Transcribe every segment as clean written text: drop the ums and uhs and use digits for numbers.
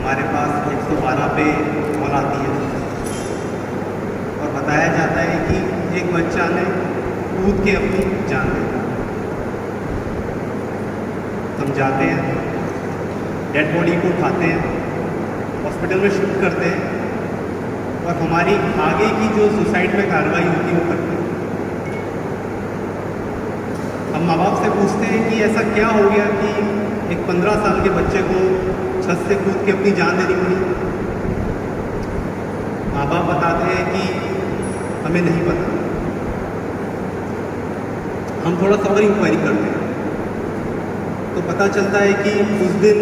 हमारे पास 112 पे कॉल आती है और बताया जाता है कि एक बच्चा ने कूद के अपनी जान ले ली। हम जाते हैं, डेड बॉडी को उठाते हैं, हॉस्पिटल में शिफ्ट करते हैं और हमारी आगे की जो सुसाइड में कार्रवाई होती है वो करते हैं। हम माँ बाप से पूछते हैं कि ऐसा क्या हो गया कि एक 15 साल के बच्चे को छत से कूद के अपनी जान देनी पड़ी। माँ बाप बताते हैं कि हमें नहीं पता। हम थोड़ा सा और इंक्वायरी करते हैं तो पता चलता है कि उस दिन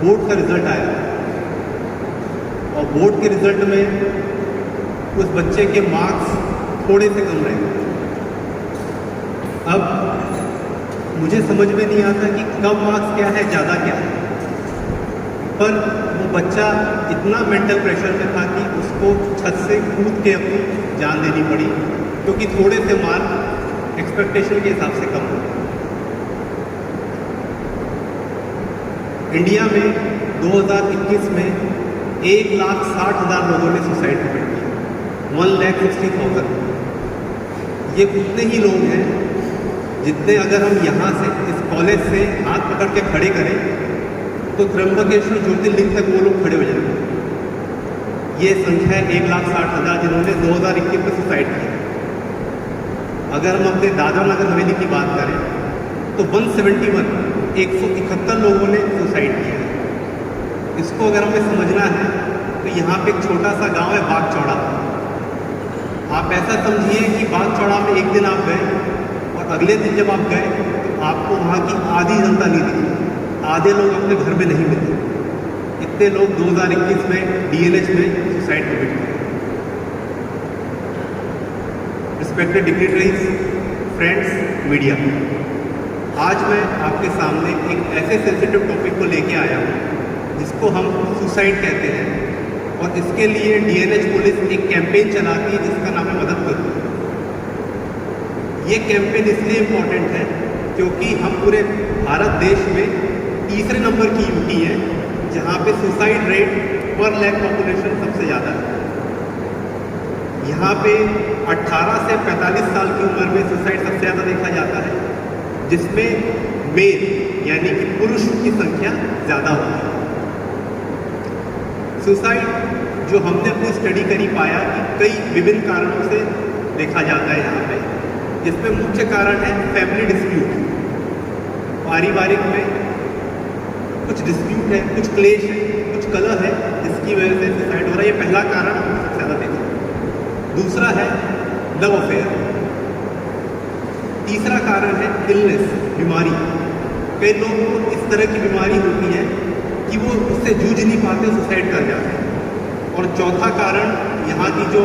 बोर्ड का रिज़ल्ट आया और बोर्ड के रिज़ल्ट में उस बच्चे के मार्क्स थोड़े से कम रहे। अब मुझे समझ में नहीं आता कि कम मार्क्स क्या है, ज़्यादा क्या है, पर वो बच्चा इतना मेंटल प्रेशर में था कि उसको छत से कूद के अपनी जान देनी पड़ी क्योंकि थोड़े से मार्क एक्सपेक्टेशन के हिसाब से कम हो। इंडिया में 2021 में 1,60,000 लोगों ने सुसाइड कमिट किया। 1,60,000 ये उतने ही लोग हैं जितने अगर हम यहाँ से इस कॉलेज से हाथ पकड़ के खड़े करें तो त्र्यंबकेश्वर ज्योतिर्लिंग तक वो लोग खड़े हो जाएंगे। ये संख्या है 1,60,000 जिन्होंने 2021 में सुसाइड किया। अगर हम अपने दादरा नगर हवेली की बात करें तो 171 लोगों ने सुसाइड किया है। इसको अगर हमें समझना है तो यहाँ पे एक छोटा सा गांव है बागचौड़ा। आप ऐसा समझिए कि बागचौड़ा में एक दिन आप गए और अगले दिन जब आप गए तो आपको वहाँ की आधी जनता नहीं दिखी, आधे लोग अपने घर में नहीं मिले। इतने लोग 2021 में डीएनएच में सुसाइड कमिट किए। रिस्पेक्टेड डिग्निटरीज, फ्रेंड्स, मीडिया, आज मैं आपके सामने एक ऐसे सेंसिटिव टॉपिक को लेके आया हूँ जिसको हम सुसाइड कहते हैं और इसके लिए डीएनएच पुलिस एक कैंपेन चलाती है जिसका नाम है मदद करो। ये कैंपेन इसलिए इम्पोर्टेंट है क्योंकि हम पूरे भारत देश में तीसरे नंबर की यूटी है जहाँ पे सुसाइड रेट पर लाख पॉपुलेशन सबसे ज़्यादा है। यहाँ पे 18 से 45 साल की उम्र में सुसाइड सबसे ज़्यादा देखा जाता है, जिसमें मेल यानी कि पुरुष की संख्या ज़्यादा होती है। सुसाइड जो हमने अपनी स्टडी करी पाया कि कई विभिन्न कारणों से देखा जाता है यहाँ पे, जिसमें मुख्य कारण है फैमिली डिस्प्यूट। पारिवारिक में कुछ डिस्प्यूट है, कुछ क्लेश है, कुछ कलह है जिसकी वजह से सुसाइड हो रहा है। ये पहला कारण हम सबसे ज़्यादा देखा। दूसरा है लव अफेयर। तीसरा कारण है इलनेस, बीमारी। कई लोगों को इस तरह की बीमारी होती है कि वो उससे जूझ नहीं पाते, सुसाइड कर जाते हैं। और चौथा कारण यहाँ की जो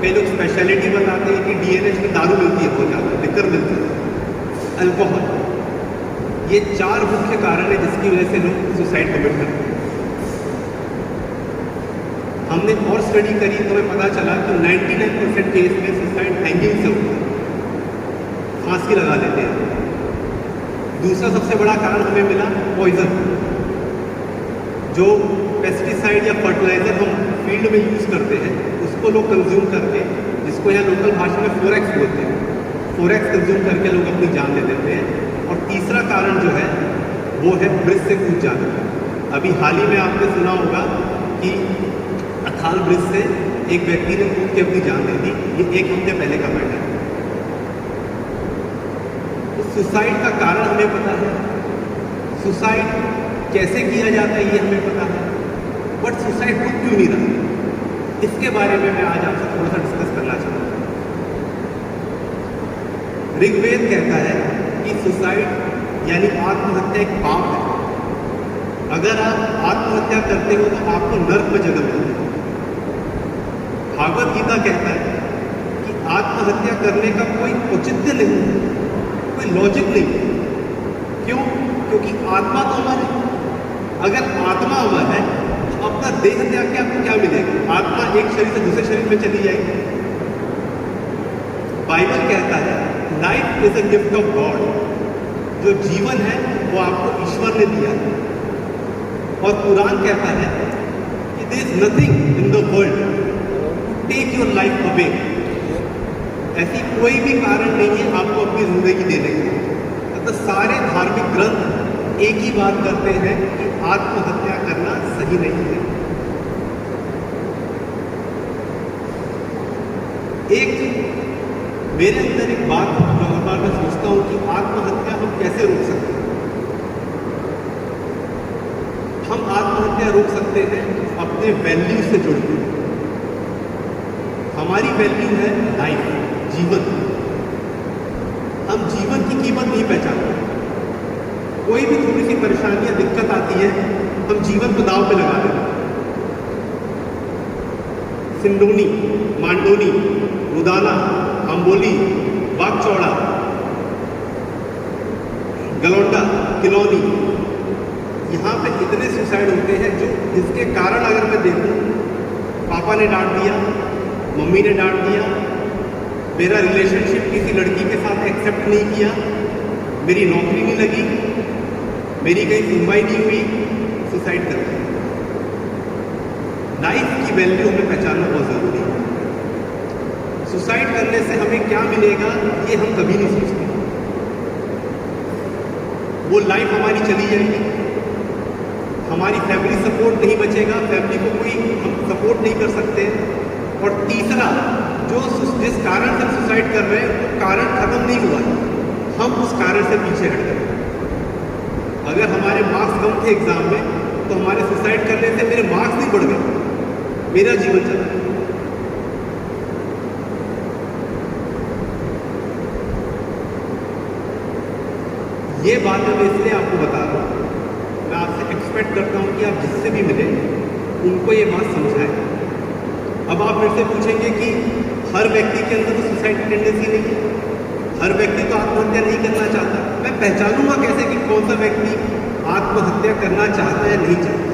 कई लोग स्पेशलिटी बताते हैं कि डीएनएच में दारू मिलती है, बहुत ज़्यादा लिकर मिलती है, अल्कोहल। ये 4 मुख्य कारण है जिसकी वजह से लोग सुसाइड कमिट करते हैं। हमने और स्टडी करी तो हमें पता चला कि 99% केस में सुसाइड हैंगिंग से होता है, फांसी लगा लेते हैं। दूसरा सबसे बड़ा कारण हमें मिला पॉइजन। जो पेस्टिसाइड या फर्टिलाइजर हम फील्ड में यूज़ करते हैं उसको लोग कंज्यूम करके, जिसको यहाँ लोकल भाषा में फोरेक्स बोलते हैं, फोरेक्स कंज्यूम करके लोग अपनी जान दे देते हैं। और तीसरा कारण जो है वो है ब्रिज से कूद जाना। अभी हाल ही में आपने सुना होगा कि अथाल ब्रिज से एक व्यक्ति ने कूद के अपनी जान दे दी। ये 1 हफ्ते पहले का मैटर है। तो सुसाइड का कारण हमें पता है, सुसाइड कैसे किया जाता है ये हमें पता है, बट सुसाइड रुक क्यों नहीं रहा, इसके बारे में मैं आज आपसे थोड़ा सा डिस्कस करना चाहूँगा। ऋग्वेद कहता है कि सुसाइड यानी आत्महत्या एक पाप है। अगर आप आत्महत्या करते हो तो आपको नर्क में जगह मिलती है। भागवत गीता कहता है कि आत्महत्या करने का कोई औचित्य नहीं है, कोई लॉजिक नहीं है। क्यों? क्योंकि आत्मा तो अमर है। अगर आत्मा अमर है तो अपना देह त्याग के आपको क्या मिलेगा? आत्मा एक शरीर से दूसरे शरीर में चली जाएगी। बाइबल कहता है life is a gift of God. जो जीवन है वो आपको ईश्वर ने दिया है। और कुरान कहता है कि there is nothing in the world to take your life away. ऐसी कोई भी कारण नहीं है आपको अपनी जिंदगी देने का। तो सारे धार्मिक ग्रंथ एक ही बात करते हैं कि आत्महत्या करना सही नहीं है। एक मेरे अंदर एक बात जो हर बार मैं सोचता हूँ कि आत्महत्या हम कैसे रोक सकते हैं। हम आत्महत्या रोक सकते हैं अपने वैल्यू से जुड़कर। हमारी वैल्यू है लाइफ, जीवन। हम जीवन की कीमत नहीं पहचानते। कोई भी थोड़ी सी परेशानी या दिक्कत आती है, हम जीवन को दांव पे लगा देते हैं। सिंडोनी, मांडोनी, रुदाना, अम्बोली, बागचौड़ा, गलौंडा, किलौनी, यहाँ पे इतने सुसाइड होते हैं जो जिसके कारण अगर मैं देखूँ, पापा ने डांट दिया, मम्मी ने डांट दिया, मेरा रिलेशनशिप किसी लड़की के साथ एक्सेप्ट नहीं किया, मेरी नौकरी नहीं लगी, मेरी कहीं सुनवाई नहीं हुई, सुसाइड कर दिया। लाइफ की वैल्यू हमें पहचानना बहुत ज़रूरी है। सुसाइड करने से हमें क्या मिलेगा ये हम कभी नहीं सोचते। वो लाइफ हमारी चली जाएगी, हमारी फैमिली सपोर्ट नहीं बचेगा, फैमिली को कोई हम सपोर्ट नहीं कर सकते। और तीसरा, जो जिस कारण से हम सुसाइड कर रहे हैं वो कारण खत्म नहीं हुआ है, हम उस कारण से पीछे हट गए। अगर हमारे मार्क्स कम थे एग्जाम में तो हमारे सुसाइड करने से मेरे मार्क्स नहीं बढ़ गए, मेरा जीवन चला। ये बात मैं इसलिए आपको बता रहा हूँ, मैं आपसे एक्सपेक्ट करता हूँ कि आप जिससे भी मिले उनको ये बात समझाएं। अब आप मेरे से पूछेंगे कि हर व्यक्ति के अंदर तो सुसाइड की टेंडेंसी नहीं है, हर व्यक्ति तो आत्महत्या नहीं करना चाहता। मैं पहचानूंगा कैसे कि कौन सा व्यक्ति आत्महत्या करना चाहता है या नहीं चाहता?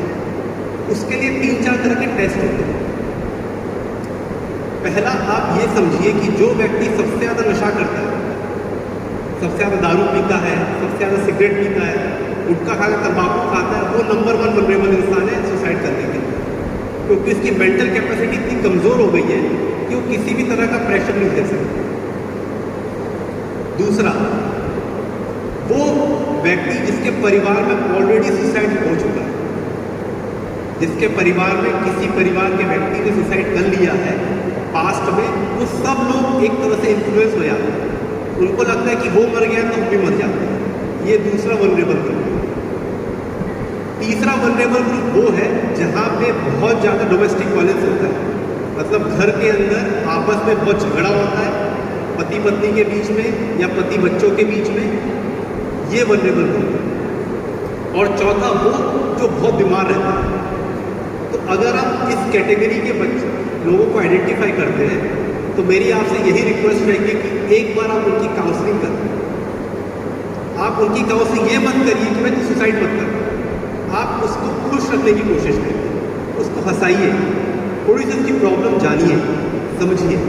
उसके लिए 3-4 तरह के टेस्ट होते हैं। पहला, आप ये समझिए कि जो व्यक्ति सबसे ज़्यादा नशा करता है, सबसे ज़्यादा दारू पीता है, सबसे ज़्यादा सिगरेट पीता है, गुटखा खाता है, तंबाकू खाता है, वो नंबर 1 वल्नरेबल इंसान है सुसाइड करने के लिए, क्योंकि उसकी मेंटल कैपेसिटी इतनी कमज़ोर हो गई है कि वो किसी भी तरह का प्रेशर नहीं दे सकता। दूसरा, वो व्यक्ति जिसके परिवार में ऑलरेडी सुसाइड हो चुका है, जिसके परिवार में किसी परिवार के व्यक्ति ने सुसाइड कर लिया है पास्ट में, वो सब लोग एक तरह से इन्फ्लुएंस हो जाते हैं। उनको लगता है कि वो मर गया तो हम भी मर जाते हैं। ये दूसरा वल्नरेबल ग्रुप है। तीसरा वल्नरेबल ग्रुप वो है जहाँ पे बहुत ज़्यादा डोमेस्टिक वायलेंस होता है, मतलब घर के अंदर आपस में बहुत झगड़ा होता है, पति पत्नी के बीच में या पति बच्चों के बीच में, ये वल्नरेबल ग्रुप है। और चौथा, वो जो बहुत बीमार रहता है। तो अगर आप इस कैटेगरी के बच्चे लोगों को आइडेंटिफाई करते हैं तो मेरी आपसे यही रिक्वेस्ट रहेगी कि एक बार आप उनकी काउंसलिंग करें। आप उनकी काउंसलिंग ये मत करिए कि भाई तू सुसाइड मत कर, आप उसको खुश रखने की कोशिश करिए, उसको हंसाइए, थोड़ी सी उसकी प्रॉब्लम जानिए, समझिए।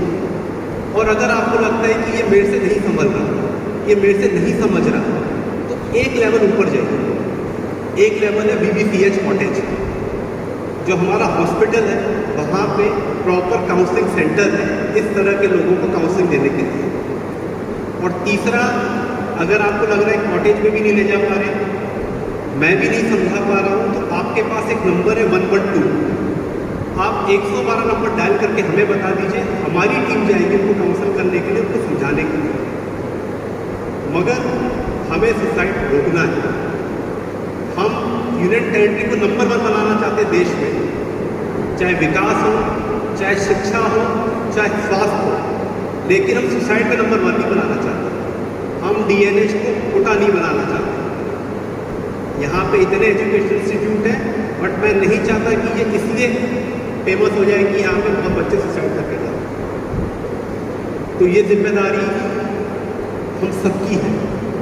और अगर आपको लगता है कि ये मेरे से नहीं संभल रहा, ये मेरे से नहीं समझ रहा, तो एक लेवल ऊपर जाइए। एक लेवल है BBCH कॉटेज, जो हमारा हॉस्पिटल है, वहाँ पे प्रॉपर काउंसलिंग सेंटर है इस तरह के लोगों को काउंसलिंग देने के लिए। और तीसरा, अगर आपको लग रहा है कॉटेज में भी नहीं ले जा पा रहे, मैं भी नहीं समझा पा रहा हूँ, तो आपके पास एक नंबर है 112। आप 112 नंबर डायल करके हमें बता दीजिए, हमारी टीम जाएगी उनको काउंसल करने के लिए, उनको समझाने के लिए। मगर हमें सुसाइड रोकना है। हम यूनियन टेरिटरी को नंबर 1 बनाना चाहते हैं देश में, चाहे विकास हो, चाहे शिक्षा हो, चाहे स्वास्थ्य हो, लेकिन हम सुसाइड का नंबर 1 नहीं बनाना चाहते। हम DNH को कोटा नहीं बनाना चाहते। यहाँ पे इतने एजुकेशन इंस्टीट्यूट हैं, बट मैं नहीं चाहता कि ये इसलिए फेमस हो जाए कि यहाँ पे बहुत बच्चे सुसाइड करके जाते। तो ये जिम्मेदारी हम सबकी है,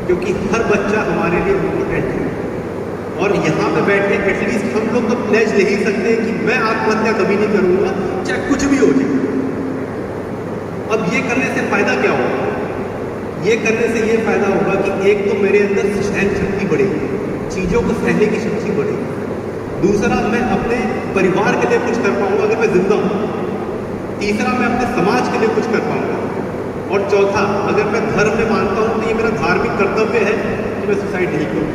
क्योंकि हर बच्चा हमारे लिए इम्पोर्टेंट है। और यहाँ पे बैठे एटलीस्ट हम लोग तो प्लेज ले ही सकते हैं कि मैं आत्महत्या कभी नहीं करूँगा, चाहे कुछ भी हो जाए। अब ये करने से फ़ायदा क्या होगा? ये करने से ये फ़ायदा होगा कि एक तो मेरे अंदर सहन शक्ति बढ़ेगी, चीज़ों को सहने की शक्ति बढ़ेगी। दूसरा, मैं अपने परिवार के लिए कुछ कर पाऊंगा अगर मैं जिंदा हूँ। तीसरा, मैं अपने समाज के लिए कुछ कर पाऊंगा। और चौथा, अगर मैं धर्म में मानता हूँ तो ये मेरा धार्मिक कर्तव्य है कि मैं सुसाइड नहीं करूँ,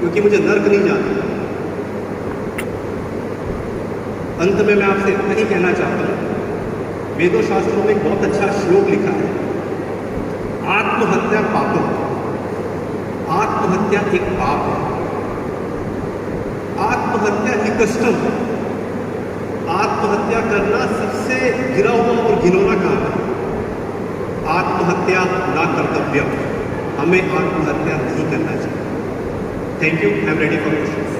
क्योंकि मुझे नर्क नहीं जाना। अंत में मैं आपसे इतना ही कहना चाहता हूँ, वेदों शास्त्रों में एक बहुत अच्छा श्लोक लिखा है, आत्महत्या पापम। आत्महत्या एक पाप है। आत्महत्या ही कष्टम। आत्महत्या करना सबसे गिरा हुआ और घिनौना काम है। आत्महत्या ना कर्तव्य, हमें आत्महत्या नहीं करना चाहिए। Thank you. I am ready for questions.